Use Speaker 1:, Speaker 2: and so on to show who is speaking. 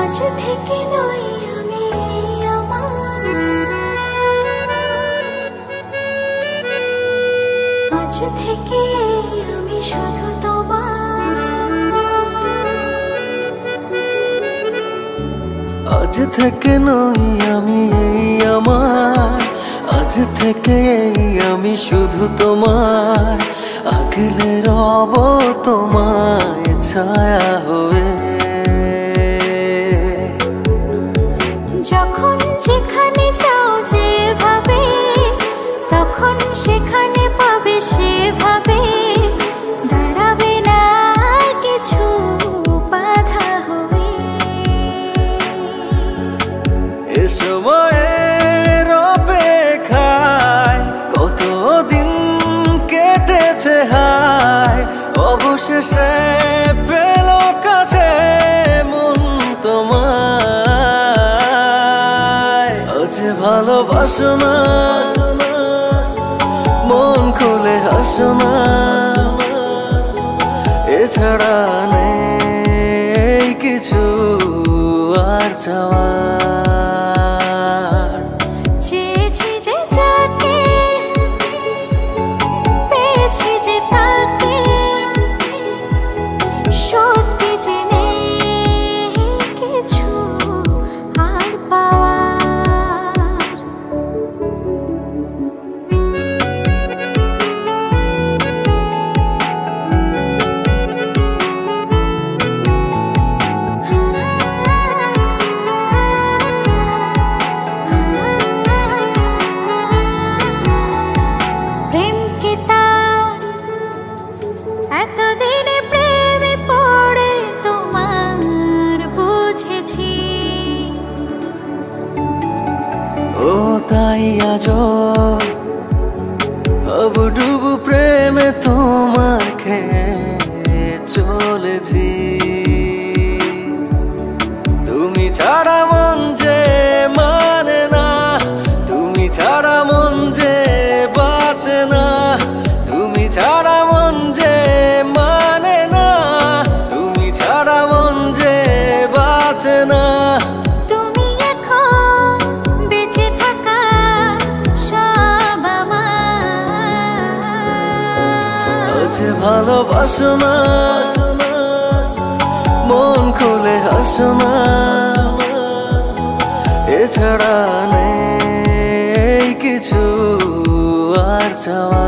Speaker 1: আজ থেকে নই আমি আমার, আজ থেকে আমি শুধু তোমার।
Speaker 2: আজ থেকে নই আমি আমার, আজ থেকে আমি শুধু তোমার। আগলে রব তোমায় ছায়া হয়ে,
Speaker 1: যখন যেখানে যাও যেভাবে, তখন সেখানে পাবে সেভাবে। দাঁড়াবে না কিছু বাধা হয়ে।
Speaker 2: এ সময়ের অপেক্ষায় কতদিন কেটেছে হায়, অবশেষে পেল কাছে মন তোমায়। আজ ভালোবাসো না, মন খুলে হাসো না, এছাড়া নেই কিছু আর চাওয়ার।
Speaker 1: চেয়েছি যে যাকে, পেয়েছি যে তাকে, সত্যি যে নেই কিছু আর পাওয়ার। প্রেমকে তার এতদিনে প্রেমে পড়ে তোমার বুঝেছি।
Speaker 2: ও তাই আজও হাবুডুবু প্রেমে তোমাকে চলেছি। তুমি ছাড়া মন যে মানে না, তুমি ছাড়া মন যে বাঁচে না, তুমি ছাড়া মন যে মানে না, তুমি ছাড়া মন যে বাঁচে না।
Speaker 1: তুমি এখন বেঁচে থাকা সব আমার।
Speaker 2: আজ ভালোবাসো না, মন খুলে হাসো না, এছাড়া নেই কিছু আর চাওয়া।